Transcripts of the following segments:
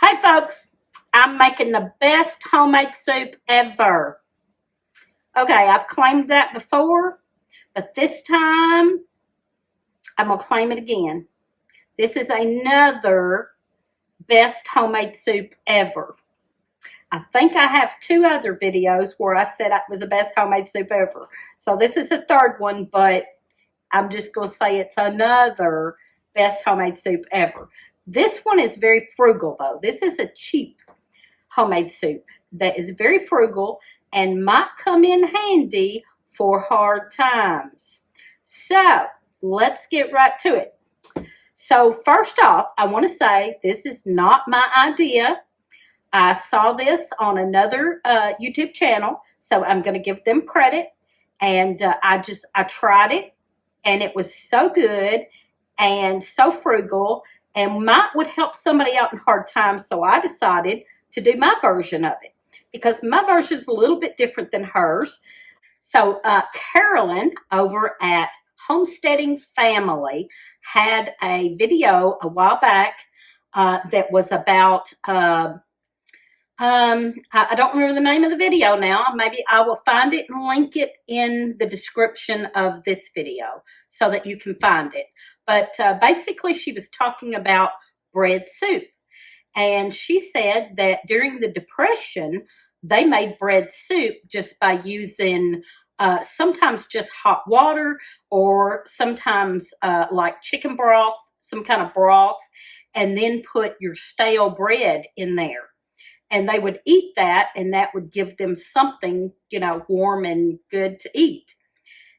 Hey folks, I'm making the best homemade soup ever. Okay, I've claimed that before, but this time I'm going to claim it again. This is another best homemade soup ever. I think I have two other videos where I said it was the best homemade soup ever. So this is the third one, but I'm just going to say it's another best homemade soup ever. This one is very frugal though. This is a cheap homemade soup that is very frugal and might come in handy for hard times. So let's get right to it. So first off, I want to say this is not my idea. I saw this on another YouTube channel, so I'm going to give them credit. And I tried it, and it was so good and so frugal and would help somebody out in hard times. So I decided to do my version of it because my version is a little bit different than hers. So Carolyn over at Homesteading Family had a video a while back that was about I don't remember the name of the video now. Maybe I will find it and link it in the description of this video so that you can find it. But basically she was talking about bread soup. And she said that during the Depression, they made bread soup just by using sometimes just hot water or sometimes like chicken broth, some kind of broth, and then put your stale bread in there. And they would eat that, and that would give them something, warm and good to eat.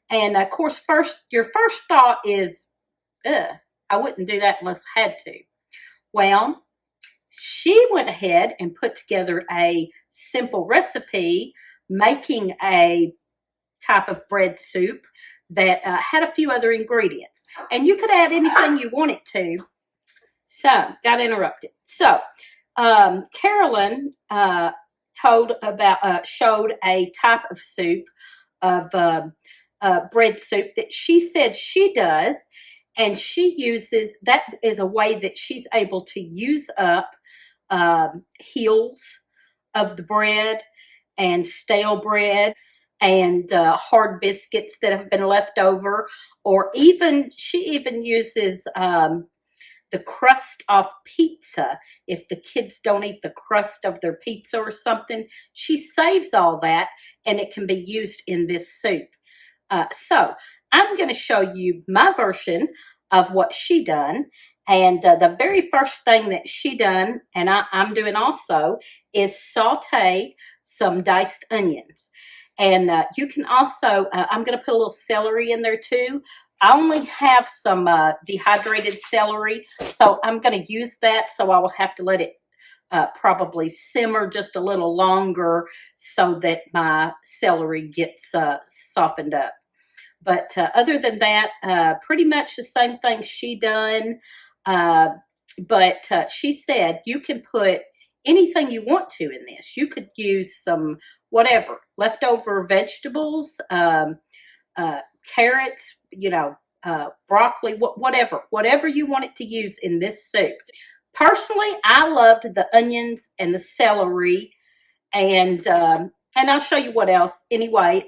And of course, your first thought is, ugh, I wouldn't do that unless I had to. Well, she went ahead and put together a simple recipe making a type of bread soup that had a few other ingredients. And you could add anything you wanted to. So, got interrupted. So, Carolyn showed a type of soup, of bread soup that she said she does. And she uses, that is a way that she's able to use up heels of the bread and stale bread and hard biscuits that have been left over, or she even uses the crust off pizza. If the kids don't eat the crust of their pizza or something, she saves all that and it can be used in this soup. So I'm going to show you my version of what she done. And the very first thing that she done, and I'm doing also, is saute some diced onions. And you can also, I'm going to put a little celery in there too. I only have some dehydrated celery, so I'm going to use that. So I will have to let it probably simmer just a little longer so that my celery gets softened up. But other than that, pretty much the same thing she done. But she said you can put anything you want to in this. You could use some whatever, leftover vegetables, carrots, broccoli, whatever you want it to use in this soup. Personally, I loved the onions and the celery, and I'll show you what else. Anyway,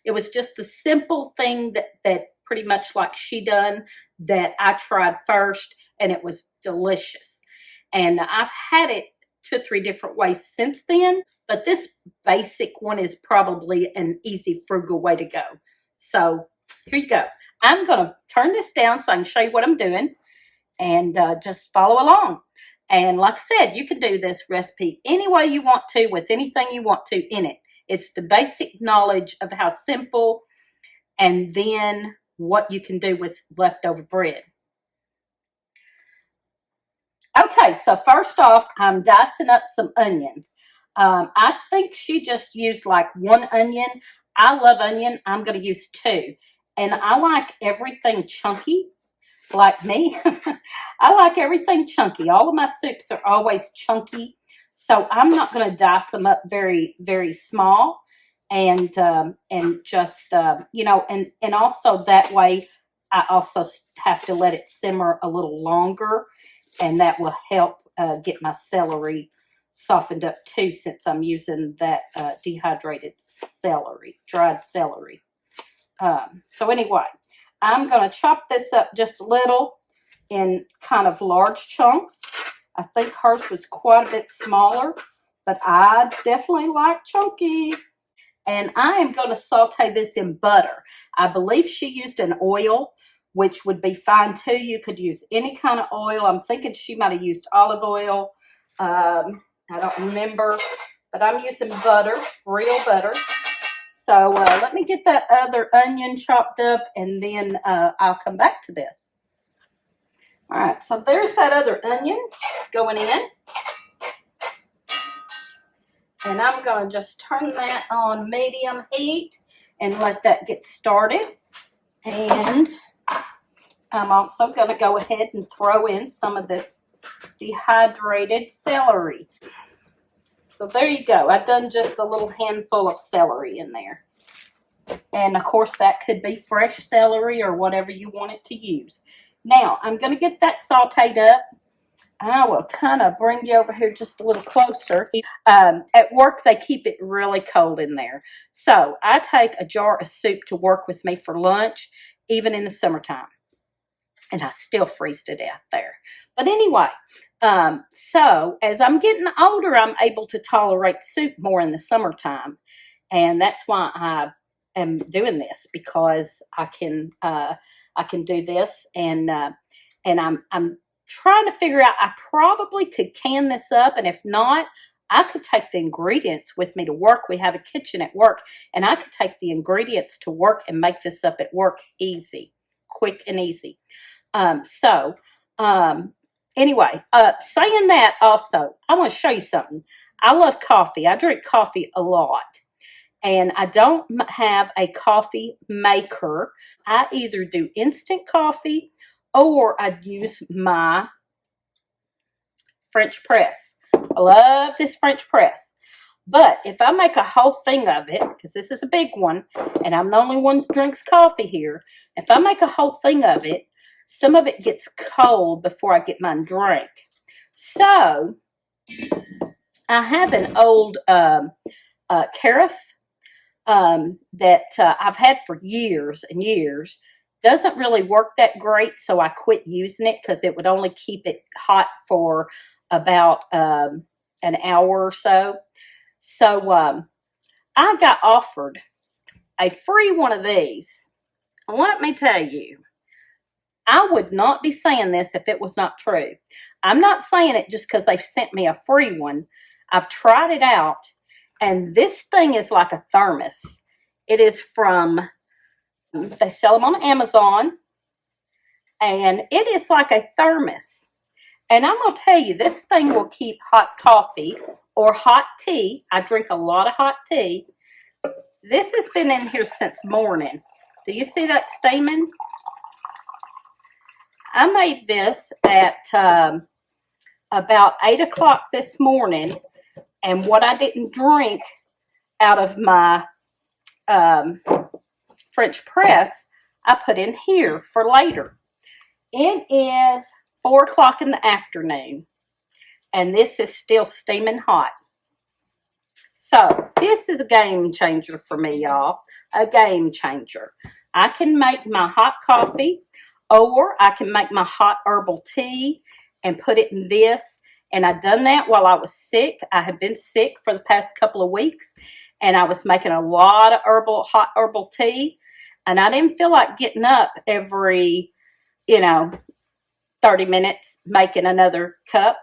it was just the simple thing that pretty much like she done that I tried first, and it was delicious. And I've had it 2 or 3 different ways since then, but this basic one is probably an easy, frugal way to go. So here you go. I'm going to turn this down so I can show you what I'm doing, and just follow along. And like I said, you can do this recipe any way you want to with anything you want to in it. It's the basic knowledge of how simple, and then what you can do with leftover bread. Okay, so first off, I'm dicing up some onions. I think she just used like 1 onion. I love onion. I'm going to use 2. And I like everything chunky, like me. I like everything chunky. All of my soups are always chunky. So I'm not going to dice them up very, very small, and just, and also that way I also have to let it simmer a little longer, and that will help get my celery softened up too, since I'm using that dehydrated celery, dried celery. So anyway, I'm going to chop this up just a little in kind of large chunks. I think hers was quite a bit smaller, but I definitely like chunky. And I am going to saute this in butter. I believe she used an oil, which would be fine too. You could use any kind of oil. I'm thinking she might have used olive oil. I don't remember, but I'm using butter, real butter. So let me get that other onion chopped up, and then I'll come back to this. All right, so there's that other onion going in. And I'm going to just turn that on medium heat and let that get started. And I'm also going to go ahead and throw in some of this dehydrated celery. So there you go. I've done just a little handful of celery in there. And of course that could be fresh celery or whatever you want it to use. Now I'm going to get that sauteed up. I will kind of bring you over here just a little closer. At work, they keep it really cold in there. So I take a jar of soup to work with me for lunch, even in the summertime. And I still freeze to death there. But anyway, so as I'm getting older, I'm able to tolerate soup more in the summertime. And that's why I am doing this, because I can do this, and I'm trying to figure out, I probably could can this up, and if not, I could take the ingredients with me to work. We have a kitchen at work, and I could take the ingredients to work and make this up at work easy, quick and easy. Anyway, saying that also, I want to show you something. I love coffee. I drink coffee a lot, and I don't have a coffee maker. I either do instant coffee or I'd use my French press. I love this French press. But if I make a whole thing of it, because this is a big one, and I'm the only one that drinks coffee here, if I make a whole thing of it, some of it gets cold before I get mine drank. So I have an old carafe that I've had for years and years. Doesn't really work that great, so I quit using it because it would only keep it hot for about an hour or so. So I got offered a free one of these. Let me tell you, I would not be saying this if it was not true. I'm not saying it just because they've sent me a free one. I've tried it out, and this thing is like a thermos. It is from... They sell them on Amazon, and it is like a thermos. And I'm going to tell you, this thing will keep hot coffee or hot tea. I drink a lot of hot tea. This has been in here since morning. Do you see that stamen? I made this at about 8 o'clock this morning, and what I didn't drink out of my French press, I put in here for later. It is 4 o'clock in the afternoon, and this is still steaming hot. So this is a game changer for me, y'all. A game changer. I can make my hot coffee, or I can make my hot herbal tea and put it in this. And I've done that while I was sick. I have been sick for the past couple of weeks, and I was making a lot of hot herbal tea. And I didn't feel like getting up every, 30 minutes making another cup.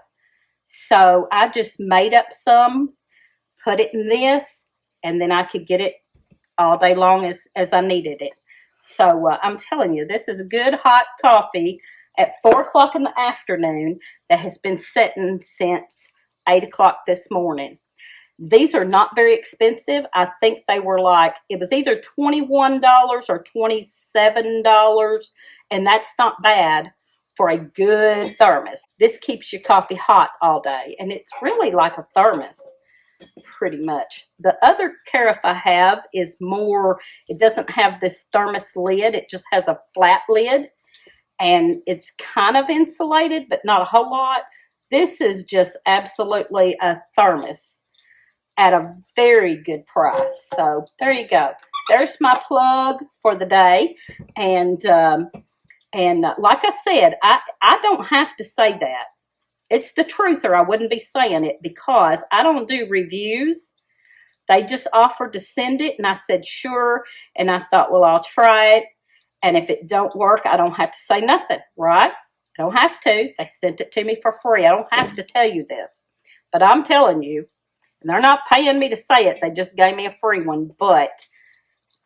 So I just made up some, put it in this, and then I could get it all day long as I needed it. So I'm telling you, this is a good hot coffee at 4 o'clock in the afternoon that has been sitting since 8 o'clock this morning. These are not very expensive. I think they were it was either $21 or $27, and that's not bad for a good thermos. This keeps your coffee hot all day, and it's really like a thermos, pretty much. The other carafe I have is more, it doesn't have this thermos lid. It just has a flat lid, and it's kind of insulated, but not a whole lot. This is just absolutely a thermos at a very good price. So there you go. There's my plug for the day. And like I said, I don't have to say that. It's the truth, or I wouldn't be saying it, because I don't do reviews. They just offered to send it, and I said, sure. And I thought, well, I'll try it. And if it don't work, I don't have to say nothing, right? I don't have to. They sent it to me for free. I don't have to tell you this. But I'm telling you, and they're not paying me to say it. They just gave me a free one. But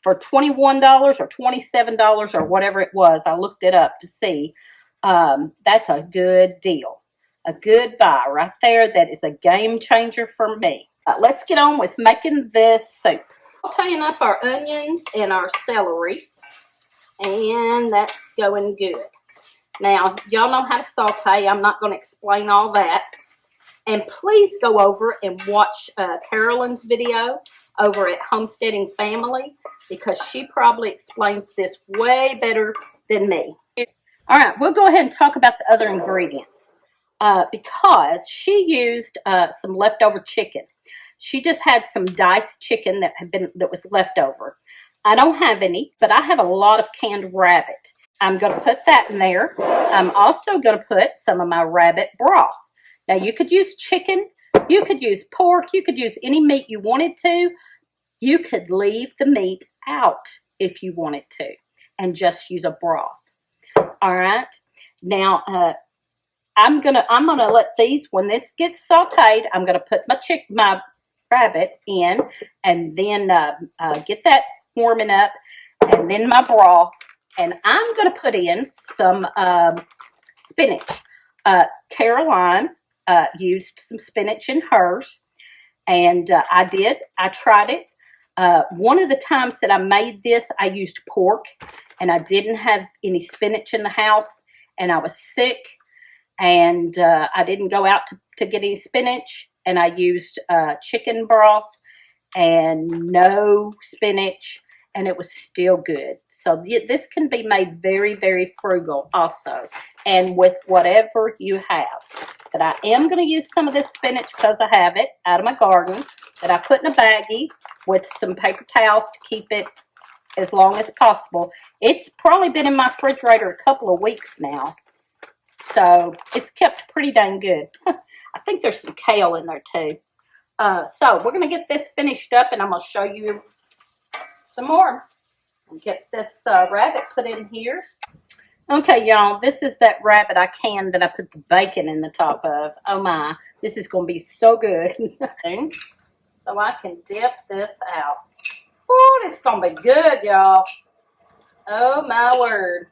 for $21 or $27 or whatever it was, I looked it up to see. That's a good deal. A good buy right there. That is a game changer for me. Let's get on with making this soup. I'll tying up our onions and our celery, and that's going good. Now, y'all know how to saute. I'm not going to explain all that. And please go over and watch Carolyn's video over at Homesteading Family, because she probably explains this way better than me. All right, we'll go ahead and talk about the other ingredients. Because she used some leftover chicken. She just had some diced chicken that was left over. I don't have any, but I have a lot of canned rabbit. I'm going to put that in there. I'm also going to put some of my rabbit broth. Now, you could use chicken, you could use pork, you could use any meat you wanted to. You could leave the meat out if you wanted to and just use a broth. All right. Now, I'm gonna let these, when this gets sauteed, I'm gonna put my rabbit in, and then get that warming up, and then my broth, and I'm gonna put in some spinach. Caroline used some spinach in hers, and I tried it. One of the times that I made this, I used pork, and I didn't have any spinach in the house, and I was sick. And I didn't go out to get any spinach, and I used chicken broth and no spinach, and it was still good. So this can be made very, very frugal also, and with whatever you have. But I am going to use some of this spinach because I have it out of my garden that I put in a baggie with some paper towels to keep it as long as possible. It's probably been in my refrigerator a couple of weeks now. So it's kept pretty dang good. I think there's some kale in there too. So we're going to get this finished up, and I'm going to show you some more. I'll get this rabbit put in here. Okay, y'all, this is that rabbit I canned that I put the bacon in the top of. Oh my, this is going to be so good. So I can dip this out. Oh, this is going to be good, y'all. Oh my word.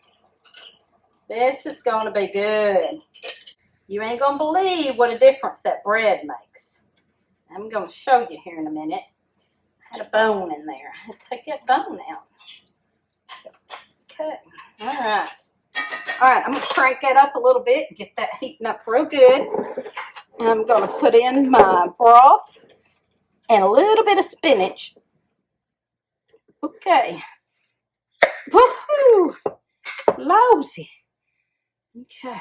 This is going to be good. You ain't going to believe what a difference that bread makes. I'm going to show you here in a minute. I had a bone in there. I had to take that bone out. Okay. All right. All right, I'm going to crank that up a little bit and get that heating up real good. And I'm going to put in my broth and a little bit of spinach. Okay. Woohoo! Lousy. Okay.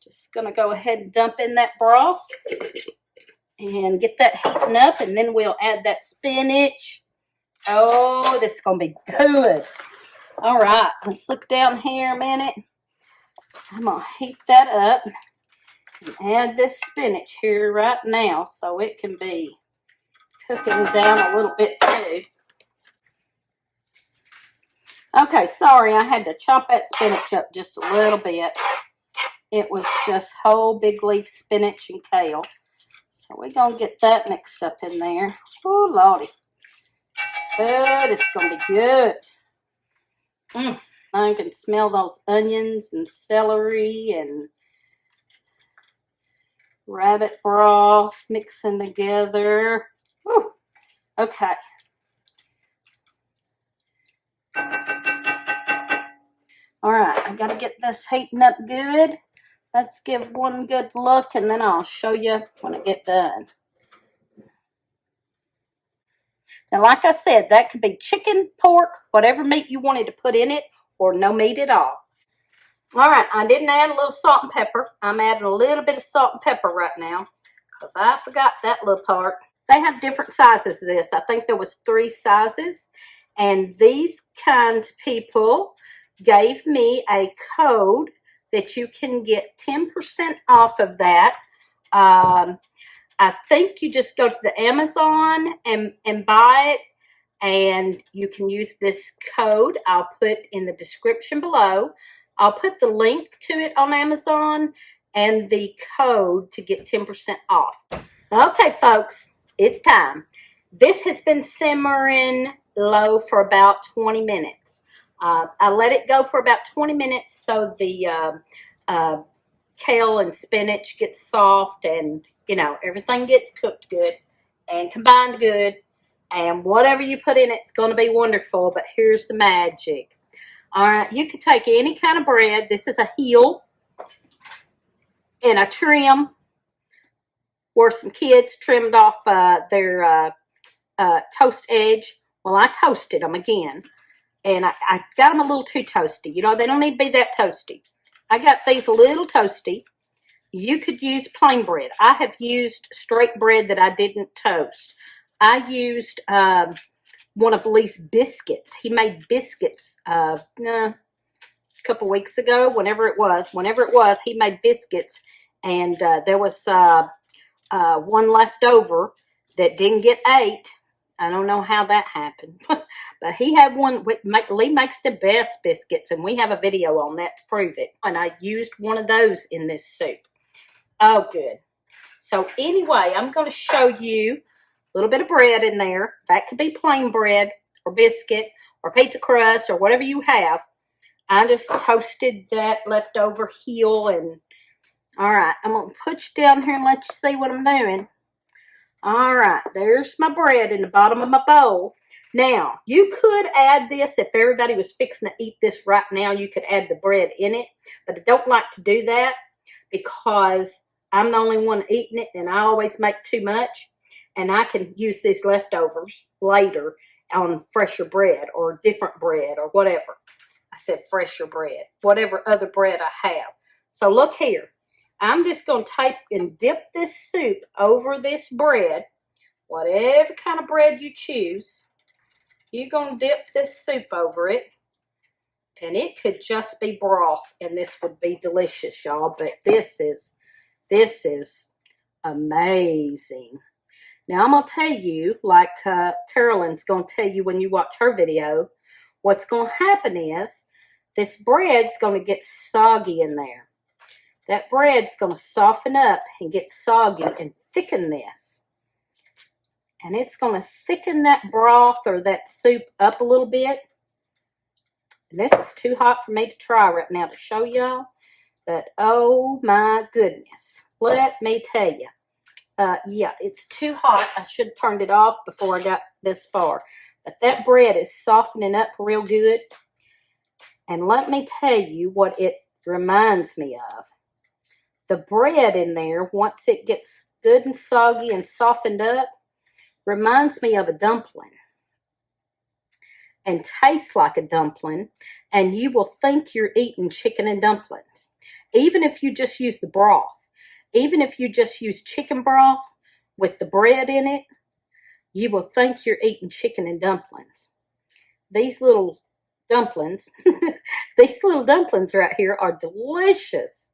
Just going to go ahead and dump in that broth and get that heating up, and then we'll add that spinach. Oh, this is going to be good. All right, let's look down here a minute. I'm going to heat that up and add this spinach here right now so it can be cooking down a little bit too. Okay, sorry, I had to chop that spinach up just a little bit. It was just whole big leaf spinach and kale. So we're going to get that mixed up in there. Oh, Lordy. Oh, this is going to be good. I can smell those onions and celery and rabbit broth mixing together. Woo. Okay. All right, I got to get this heating up good. Let's give one good look, and then I'll show you when I get done. Now, like I said, that could be chicken, pork, whatever meat you wanted to put in it, or no meat at all. All right, I didn't add a little salt and pepper. I'm adding a little bit of salt and pepper right now because I forgot that little part. They have different sizes of this. I think there was 3 sizes. And these kind people gave me a code that you can get 10% off of that. I think you just go to the Amazon and buy it, and you can use this code. I'll put in the description below. I'll put the link to it on Amazon and the code to get 10% off. Okay, folks, it's time. This has been simmering low for about 20 minutes. I let it go for about 20 minutes so the kale and spinach gets soft and, you know, everything gets cooked good and combined good. And whatever you put in it's going to be wonderful. But here's the magic. All right, you could take any kind of bread. This is a heel and a trim where some kids trimmed off their toast edge. Well, I toasted them again. And I got them a little too toasty. You know, they don't need to be that toasty. I got these a little toasty. You could use plain bread. I have used straight bread that I didn't toast. I used one of Lee's biscuits. He made biscuits a couple weeks ago, whenever it was, he made biscuits. And there was one left over that didn't get ate. I don't know how that happened. But he had one. Lee makes the best biscuits, and we have a video on that to prove it. And I used one of those in this soup. Oh, good. So anyway, I'm going to show you a little bit of bread in there. That could be plain bread or biscuit or pizza crust or whatever you have. I just toasted that leftover heel. And all right, I'm going to put you down here and let you see what I'm doing. All right, there's my bread in the bottom of my bowl. Now, you could add this if everybody was fixing to eat this right now. You could add the bread in it, but I don't like to do that because I'm the only one eating it, and I always make too much, and I can use these leftovers later on fresher bread or different bread or whatever. I said fresher bread, whatever other bread I have. So look here. I'm just going to take and dip this soup over this bread, whatever kind of bread you choose. You're going to dip this soup over it, and it could just be broth, and this would be delicious, y'all. But this is amazing. Now, I'm going to tell you, like Carolyn's going to tell you when you watch her video, what's going to happen is this bread's going to get soggy in there. That bread's going to soften up and get soggy and thicken this. And it's going to thicken that broth or that soup up a little bit. And this is too hot for me to try right now to show y'all. But oh my goodness. Let me tell you. Yeah, it's too hot. I should have turned it off before I got this far. But that bread is softening up real good. And let me tell you what it reminds me of. The bread in there, once it gets good and soggy and softened up, reminds me of a dumpling and tastes like a dumpling, and you will think you're eating chicken and dumplings. Even if you just use the broth, even if you just use chicken broth with the bread in it, you will think you're eating chicken and dumplings. These little dumplings, these little dumplings right here are delicious.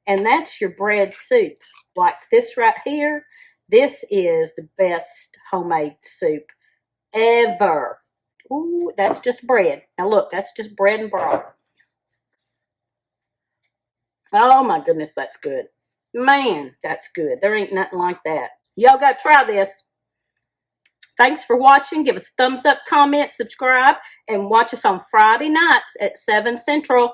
And that's your bread soup. Like this right here, this is the best homemade soup ever. Ooh, that's just bread. Now look, that's just bread and broth. Oh my goodness, that's good. Man, that's good. There ain't nothing like that. Y'all got to try this. Thanks for watching. Give us a thumbs up, comment, subscribe, and watch us on Friday nights at 7 Central.